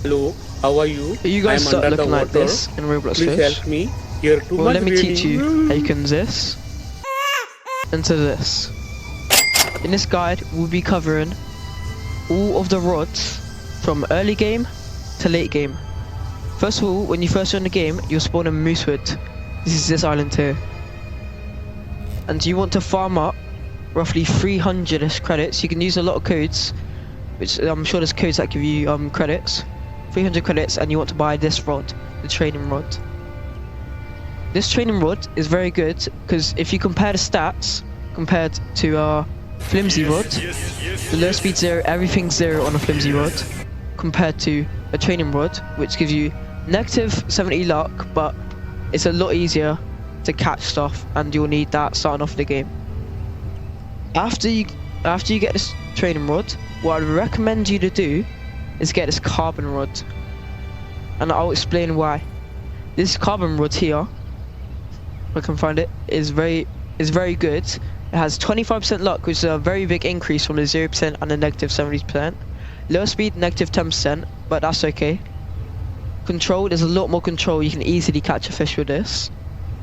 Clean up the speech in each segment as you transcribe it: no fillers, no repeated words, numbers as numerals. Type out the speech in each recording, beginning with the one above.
Hello, how are you? You I guys am start under the looking like water. this in Roblox Please Fish. help me. Here too Well, much let me teach you how you raining. can this into this. In this guide, we'll be covering all of the rods from early game to late game. First of all, when you first join the game, you'll spawn in Moosewood. This is this island here. And you want to farm up roughly 300-ish credits. You can use a lot of codes, which I'm sure there's codes that give you credits. 300 credits, and you want to buy this rod, the training rod. This training rod is very good because if you compare the stats compared to flimsy rod, the low speed 0, everything's 0 on a flimsy rod, compared to a training rod, which gives you negative 70 luck, but it's a lot easier to catch stuff, and you'll need that starting off the game. After you get this training rod, what I'd recommend you to do is get this carbon rod, and I'll explain why. This carbon rod here, if I can find it, is very good. It has 25% luck, which is a very big increase from the 0% and the negative 70%. Lower speed, negative 10%, but that's okay. Control, there's a lot more control. You can easily catch a fish with this.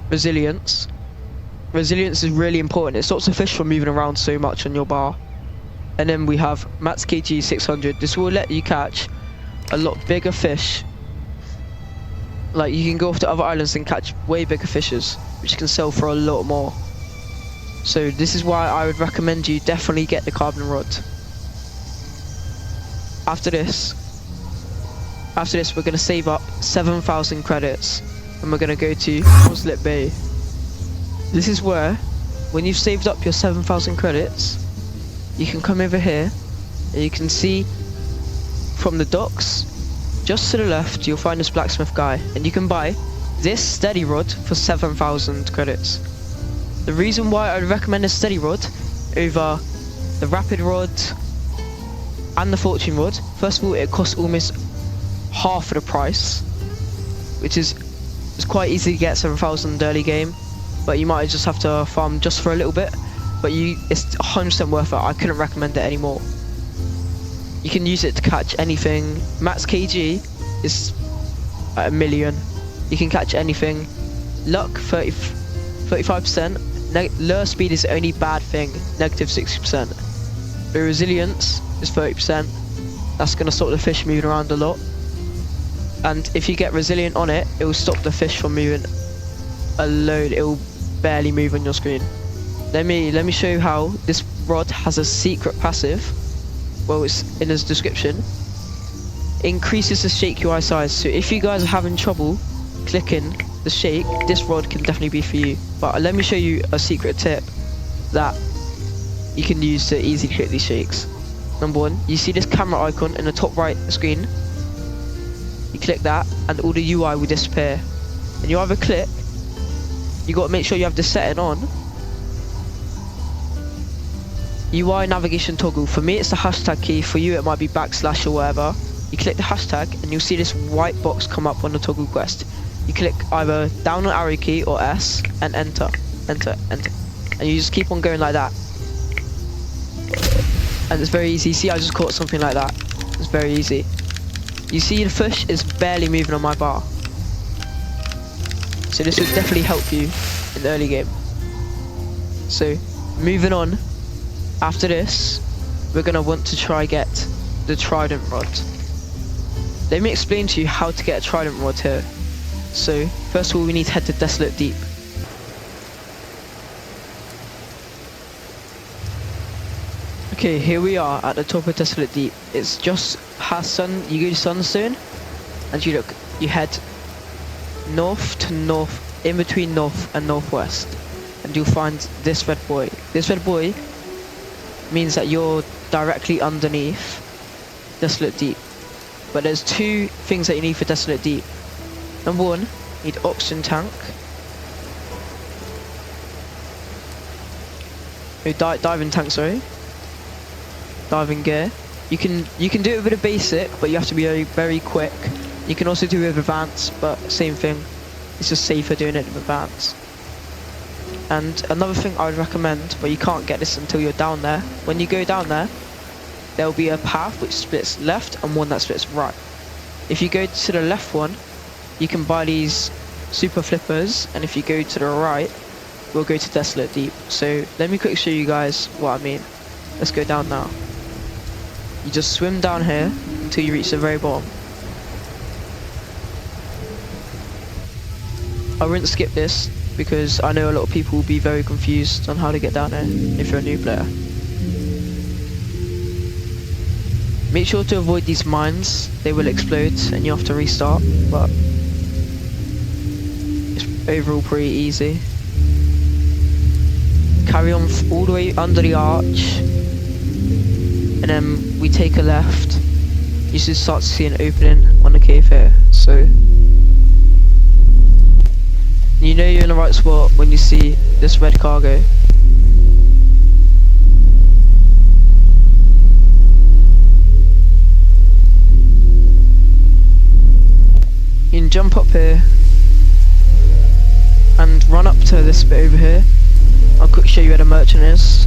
Resilience is really important. It stops the fish from moving around so much on your bar. And then we have max kg 600. This will let you catch a lot bigger fish. Like, you can go off to other islands and catch way bigger fishes, which you can sell for a lot more. So this is why I would recommend you definitely get the carbon rod. After this we're going to save up 7,000 credits, and we're going to go to Muslet Bay. This is where, when you've saved up your 7,000 credits, you can come over here, and you can see from the docks, just to the left, you'll find this blacksmith guy, and you can buy this steady rod for 7,000 credits. The reason why I would recommend a steady rod over the rapid rod and the fortune rod, first of all, it costs almost half of the price, which is quite easy to get 7,000 early game, but you might just have to farm just for a little bit, but it's 100% worth it. I couldn't recommend it anymore. You can use it to catch anything. Max kg is at 1,000,000. You can catch anything. Luck 35%. Lower speed is the only bad thing, negative 60%. The resilience is 30%. That's going to stop the fish moving around a lot. And if you get resilient on it, it will stop the fish from moving a load. It will barely move on your screen. Let me show you how this rod has a secret passive. Well, it's in the description. Increases the shake UI size. So if you guys are having trouble clicking the shake, this rod can definitely be for you. But let me show you a secret tip that you can use to easily click these shakes. Number one, you see this camera icon in the top right screen. You click that, and all the UI will disappear. And you either click, you got to make sure you have the setting on. UI navigation toggle. For me, it's the hashtag key. For you, it might be backslash or whatever. You click the hashtag, and you'll see this white box come up on the toggle quest. You click either down on arrow key or S and enter, enter, enter, and you just keep on going like that. And it's very easy. See, I just caught something like that. It's very easy. You see, the fish is barely moving on my bar. So this will definitely help you in the early game. So, moving on. After this, we're going to want to try get the Trident Rod. Let me explain to you how to get a Trident Rod here. So, first of all, we need to head to Desolate Deep. Okay, here we are at the top of Desolate Deep. It's just past you go to Sunstone, and you head north to north, in between north and northwest, and you'll find this red buoy. This red buoy means that you're directly underneath Desolate Deep. But there's two things that you need for Desolate Deep. Number one, you need oxygen tank. Diving tank, sorry. Diving gear. You can do it with a basic, but you have to be very, very quick. You can also do it with advanced, but same thing. It's just safer doing it with advanced. And another thing I would recommend, but you can't get this until you're down there. When you go down there, there will be a path which splits left and one that splits right. If you go to the left one, you can buy these super flippers, and if you go to the right, we'll go to Desolate Deep. So let me quickly show you guys what I mean. Let's go down now. You just swim down here until you reach the very bottom. I wouldn't skip this because I know a lot of people will be very confused on how to get down there if you're a new player. Make sure to avoid these mines, they will explode and you have to restart, but it's overall pretty easy. Carry on all the way under the arch, and then we take a left. You should start to see an opening on the cave here, so you know you're in the right spot when you see this red cargo. You can jump up here and run up to this bit over here. I'll quickly show you where the merchant is.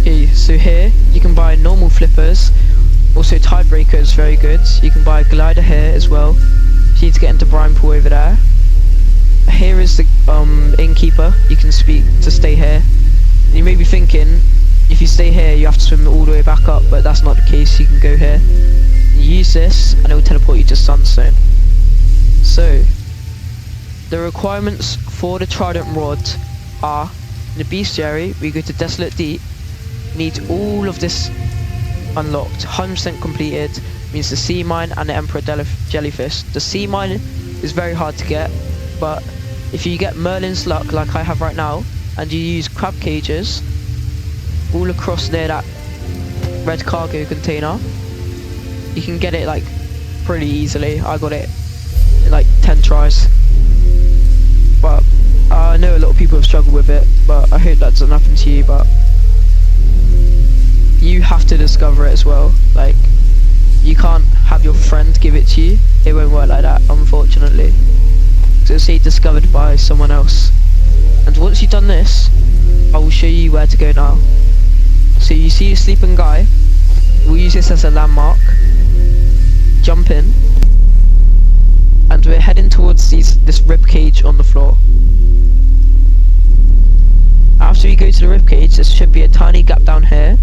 Okay, so here you can buy normal flippers, also tiebreaker is very good. You can buy a glider here as well. You need to get into Brine Pool over there. Here is the innkeeper. You can speak to stay here. And you may be thinking, if you stay here, you have to swim all the way back up, but that's not the case. You can go here. You use this, and it will teleport you to Sunstone. So, the requirements for the Trident Rod are: in the bestiary, we go to Desolate Deep. Need all of this unlocked, 100% completed. Means the sea mine and the Emperor jellyfish. The sea mine is very hard to get, but if you get Merlin's luck like I have right now, and you use crab cages all across near that red cargo container, you can get it like pretty easily. I got it in like 10 tries, but I know a lot of people have struggled with it, but I hope that doesn't happen to you. But you have to discover it as well. Like, you can't have your friend give it to you. It won't work like that, unfortunately. So it'll say discovered by someone else. And once you've done this, I will show you where to go now. So you see the sleeping guy. We'll use this as a landmark. Jump in. And we're heading towards this rib cage on the floor. After we go to the rib cage, there should be a tiny gap down here.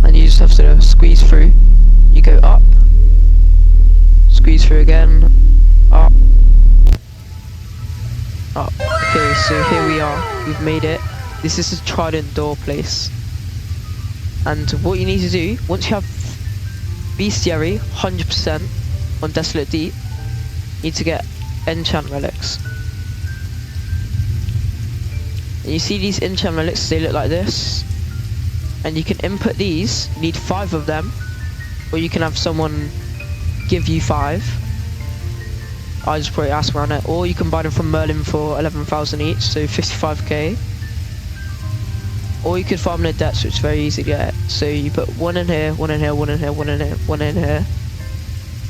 And you just have to squeeze through. You go up, squeeze through again, up, up. Okay, so here we are. We've made it. This is the Trident door place. And what you need to do, once you have bestiary 100% on Desolate Deep, you need to get enchant relics. And you see these enchant relics, they look like this. And you can input these. You need 5 of them, or you can have someone give you 5. I just probably ask around it, or you can buy them from Merlin for 11,000 each, so 55k. Or you could farm the debts, which is very easy to get. So you put 1 in here, 1 in here, 1 in here, 1 in here, 1 in here,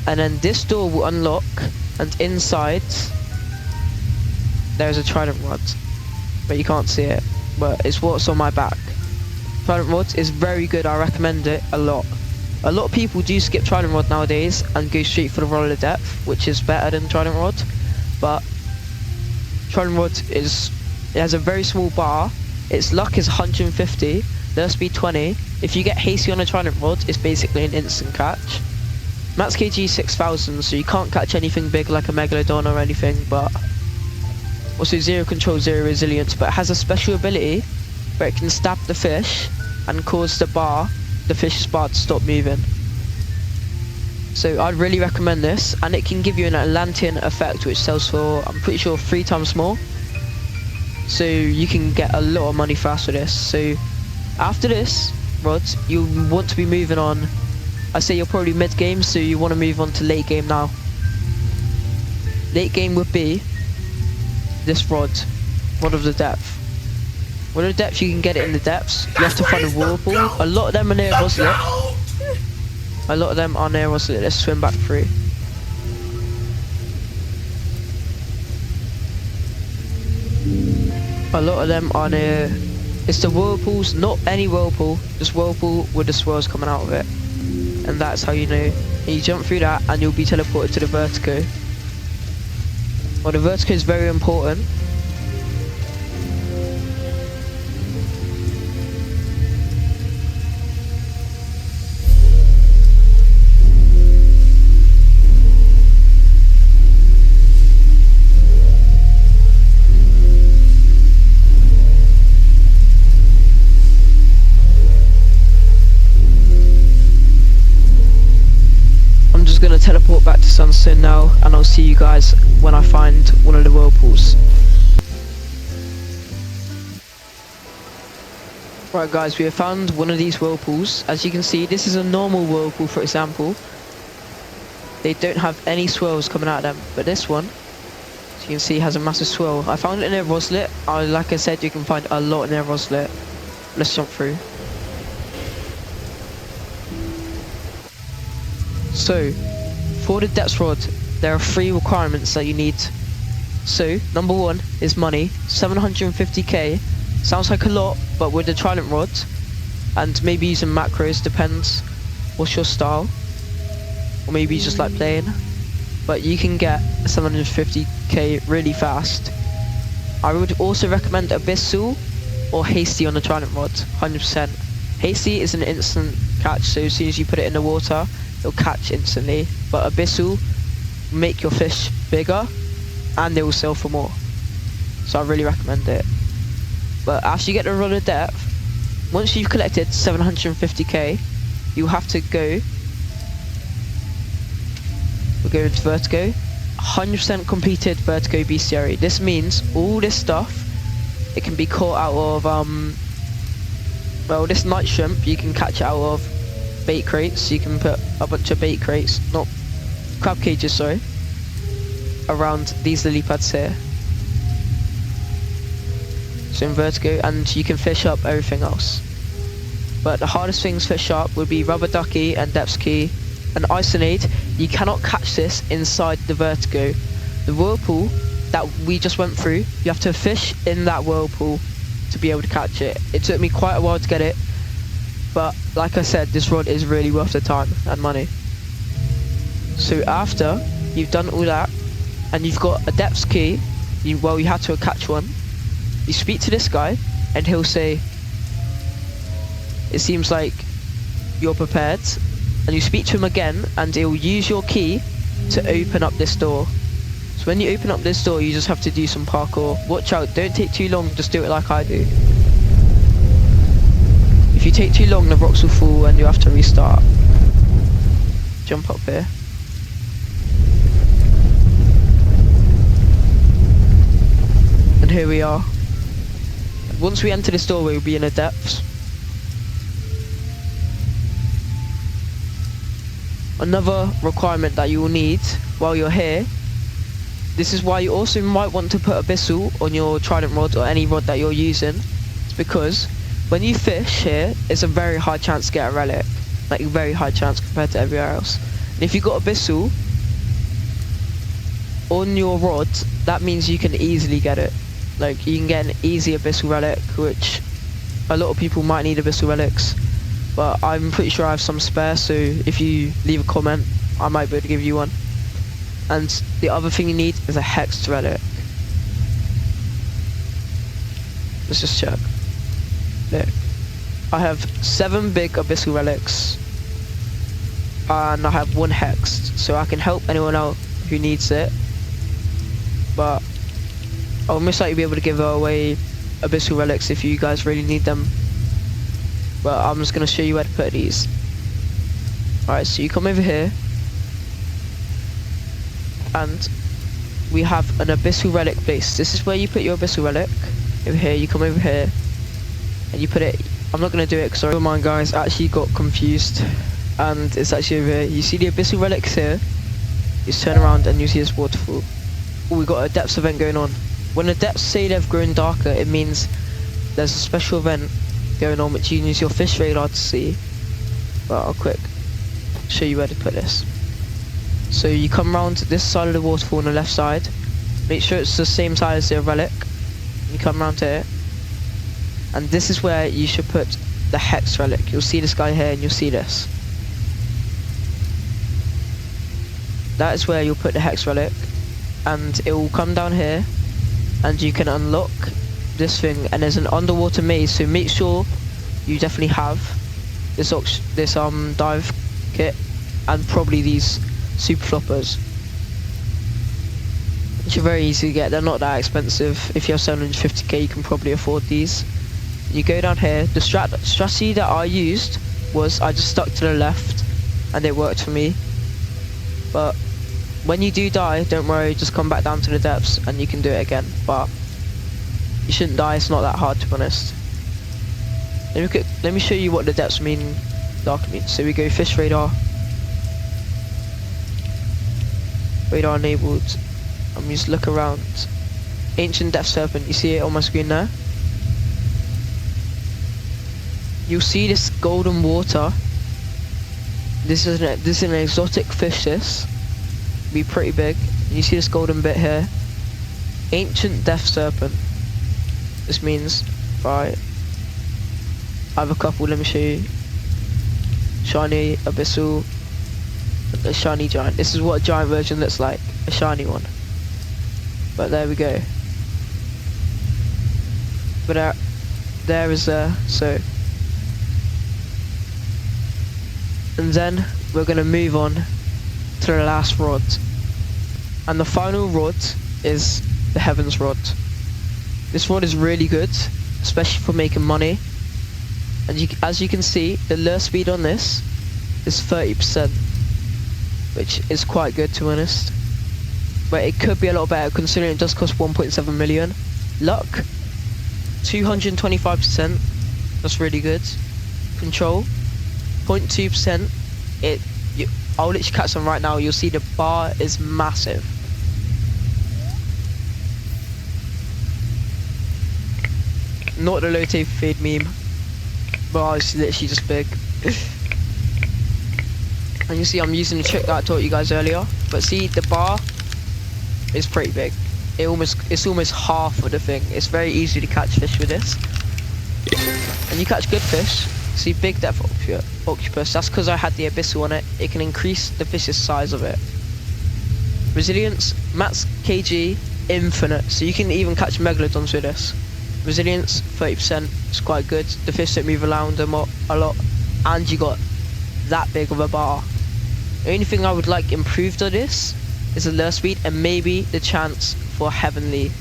and then this door will unlock, and inside there's a Trident Rod, but you can't see it, but it's what's on my back. Trident Rod is very good. I recommend it a lot. A lot of people do skip Trident Rod nowadays and go straight for the Roll of Depth, which is better than Trident Rod. But Trident Rod it has a very small bar. Its luck is 150, their speed 20. If you get hasty on a Trident Rod, it's basically an instant catch. Max KG 6000, so you can't catch anything big like a Megalodon or anything, but also 0 control, 0 resilience. But it has a special ability where it can stab the fish and cause the fish's bar to stop moving. So I'd really recommend this, and it can give you an Atlantean effect which sells for, I'm pretty sure, 3 times more. So you can get a lot of money fast with this. So after this rod, you want to be moving on. I say you're probably mid game, so you want to move on to late game now. Late game would be this rod of the depth. Rod of the depth, you can get it in the depths. You have to find a whirlpool. A lot of them are near Roslet. A lot of them are near Roslet. Let's swim back through. A lot of them are near It's the whirlpools, not any whirlpool, just whirlpool with the swirls coming out of it. And that's how you know. And you jump through that and you'll be teleported to the vertigo. Well, the vertigo is very important. Gonna teleport back to Sunstone now, and I'll see you guys when I find one of the whirlpools. Right guys, we have found one of these whirlpools. As you can see, this is a normal whirlpool, for example. They don't have any swirls coming out of them, but this one, as you can see, has a massive swirl. I found it in a Roslet. Like I said, you can find a lot in a Roslet. Let's jump through. So, for the depth rod, there are 3 requirements that you need. So, number 1 is money, 750k. Sounds like a lot, but with the Trident Rod, and maybe using macros, depends what's your style. Or maybe you just like playing. But you can get 750k really fast. I would also recommend Abyssal or Hasty on the Trident Rod, 100%. Hasty is an instant catch, so as soon as you put it in the water, it'll catch instantly. But Abyssal make your fish bigger and they will sell for more, so I really recommend it. But after you get the rod of depth, once you've collected 750k, you have to go, we'll go into Vertigo, 100% completed Vertigo bestiary. This means all this stuff, it can be caught out of well, this night shrimp you can catch out of bait crates. You can put a bunch of bait crates, not crab cages, sorry, around these lily pads here. So in Vertigo, and you can fish up everything else. But the hardest things to fish up would be rubber ducky and depth key and isonade. You cannot catch this inside the Vertigo. The whirlpool that we just went through, you have to fish in that whirlpool to be able to catch it. It took me quite a while to get it, but like I said, this rod is really worth the time and money. So after you've done all that and you've got a depth key, you had to catch one, you speak to this guy and he'll say, it seems like you're prepared, and you speak to him again and he'll use your key to open up this door. So when you open up this door, you just have to do some parkour. Watch out, don't take too long, just do it like I do. If you take too long, the rocks will fall and you have to restart. Jump up here. And here we are. Once we enter this doorway, we'll be in the depths. Another requirement that you will need while you're here, this is why you also might want to put Abyssal on your Trident Rod or any rod that you're using. It's because when you fish here, it's a very high chance to get a relic. Like a very high chance compared to everywhere else. And if you've got Abyssal on your rod, that means you can easily get it. Like you can get an easy Abyssal relic, which a lot of people might need Abyssal relics. But I'm pretty sure I have some spare, so if you leave a comment, I might be able to give you one. And the other thing you need is a hexed relic. Let's just check. Look, I have 7 big Abyssal relics, and I have 1 hexed, so I can help anyone out who needs it. But I'll most likely be able to give away Abyssal relics if you guys really need them. But I'm just going to show you where to put these. Alright, so you come over here, and we have an Abyssal relic place. This is where you put your Abyssal relic. Over here, you come over here, and you put it, I'm not going to do it because sorry, my guys actually got confused, and it's actually over here. You see the Abyssal relics here, you just turn around and you see this waterfall. Oh, we got a depths event going on. When the depths say they've grown darker, it means there's a special event going on which you can use your fish radar to see. But I'll quick show you where to put this. So you come around to this side of the waterfall on the left side, make sure it's the same side as the relic, you come around here, And this is where you should put the hex relic. You'll see this guy here and you'll see this. That is where you'll put the hex relic, and it will come down here and you can unlock this thing, and there's an underwater maze, so make sure you definitely have this dive kit and probably these super floppers, which are very easy to get. They're not that expensive. If you have 750k you can probably afford these. You go down here. The strategy that I used was I just stuck to the left and it worked for me, but when you do die, don't worry, just come back down to the depths and you can do it again. But you shouldn't die, it's not that hard, to be honest. Let me show you what the depths mean, dark means. So we go fish radar. Radar enabled. And we just look around. Ancient depth serpent, you see it on my screen there? You'll see this golden water. This is an exotic fish, this. Be pretty big. You see this golden bit here? Ancient death serpent. This means, right, I have a couple, let me show you. Shiny, abyssal, a shiny giant. This is what a giant version looks like, a shiny one. But there we go. But there is so. And then we're gonna move on to the last rod, and the final rod is the Heaven's Rod. This rod is really good, especially for making money, and as you can see, the lure speed on this is 30%, which is quite good, to be honest, but it could be a lot better considering it does cost 1.7 million. Luck 225%, that's really good. Control 0.2%. I'll literally catch them right now. You'll see the bar is massive. Not the low tape fade meme, but it's literally just big. And you see I'm using the trick that I taught you guys earlier, but see the bar is pretty big. It's almost half of the thing. It's very easy to catch fish with this, and you catch good fish. See, big depth octopus, that's because I had the abyssal on it. It can increase the fish's size of it. Resilience, max kg, infinite, so you can even catch megalodons with this. Resilience, 30%, it's quite good. The fish don't move around a lot, and you got that big of a bar. The only thing I would like improved on this is the lure speed and maybe the chance for heavenly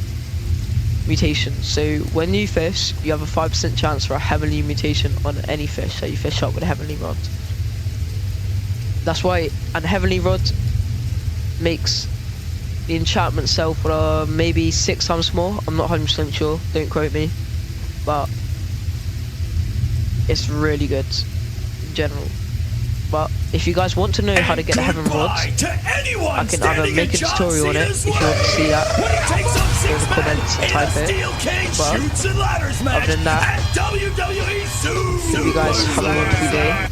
mutation. So when you fish, you have a 5% chance for a heavenly mutation on any fish that you fish up with a heavenly rod. That's why a heavenly rod makes the enchantment itself maybe 6 times more. I'm not 100% sure, don't quote me, but it's really good in general. But if you guys want to know how to get the heaven rods, I can either make a tutorial on it if you want to see that in the comments and type it. But other than that, hope you guys have a wonderful day.